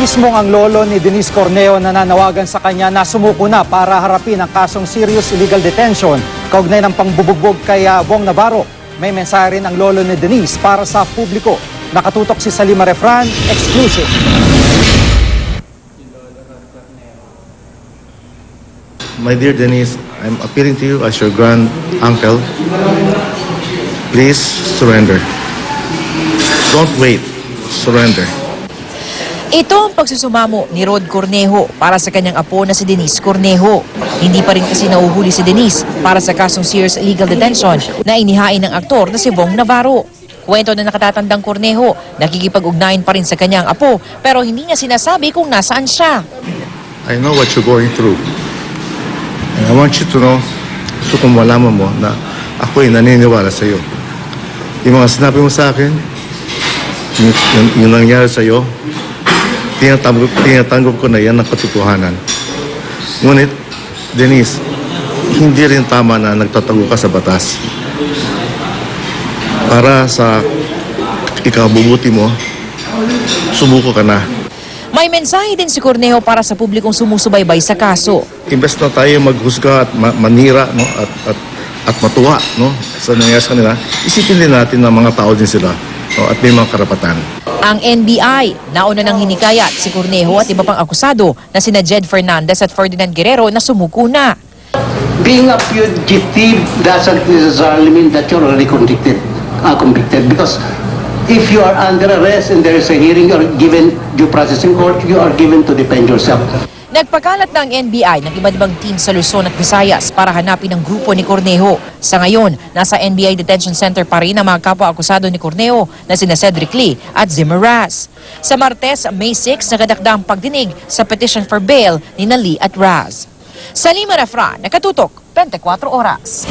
Mismong ang lolo ni Denise Corneo nananawagan sa kanya na sumuko na para harapin ang kasong serious illegal detention kaugnay ng pangbubugbog kay Bong Navarro. May mensahe rin ang lolo ni Denise para sa publiko. Nakatutok si Salima Refran, exclusive. My dear Denise, I'm appealing to you as your grand uncle. Please surrender. Don't wait. Surrender. Ito ang pagsusumamo ni Rod Cornejo para sa kanyang apo na si Denise Cornejo. Hindi pa rin kasi nauhuli si Denise para sa kasong serious illegal detention na inihain ng aktor na si Bong Navarro. Kwento na nakatatandang Cornejo, nakikipag-ugnayan pa rin sa kanyang apo pero hindi niya sinasabi kung nasaan siya. I know what you're going through. And I want you to know, gusto kong malaman mo na ako'y naniniwala sa iyo. Yung mga sinabi mo sa akin, yung nangyari sa iyo, tinatanggap ko na yan ang katotohanan. Ngunit, Denise, hindi rin tama na nagtatago ka sa batas. Para sa ikabubuti mo, sumuko ka na. May mensahe din si Cornejo para sa publikong sumusubaybay sa kaso. Imbes na tayo maghusga at manira, no, at matuwa, no, sa nangyari sa kanila, isipin din natin na mga tao din sila, no, at may mga karapatan. Ang NBI, nauna ng hinikayat si Cornejo at iba pang akusado na sina Jed Fernandez at Ferdinand Guerrero na sumuko na. Being a fugitive doesn't necessarily mean that you're already convicted because if you are under arrest and there is a hearing, you are given due process in court, you are given to defend yourself. Nagpakalat ng NBI ng iba't ibang team sa Luzon at Visayas para hanapin ang grupo ni Cornejo. Sa ngayon, nasa NBI Detention Center pa rin ang mga kapwa-akusado ni Cornejo na sina Cedric Lee at Zimmer Raz. Sa Martes, May 6, nagadakda ang pagdinig sa petition for bail ni Lee at Raz. Salima Refran, nakatutok, 24 oras.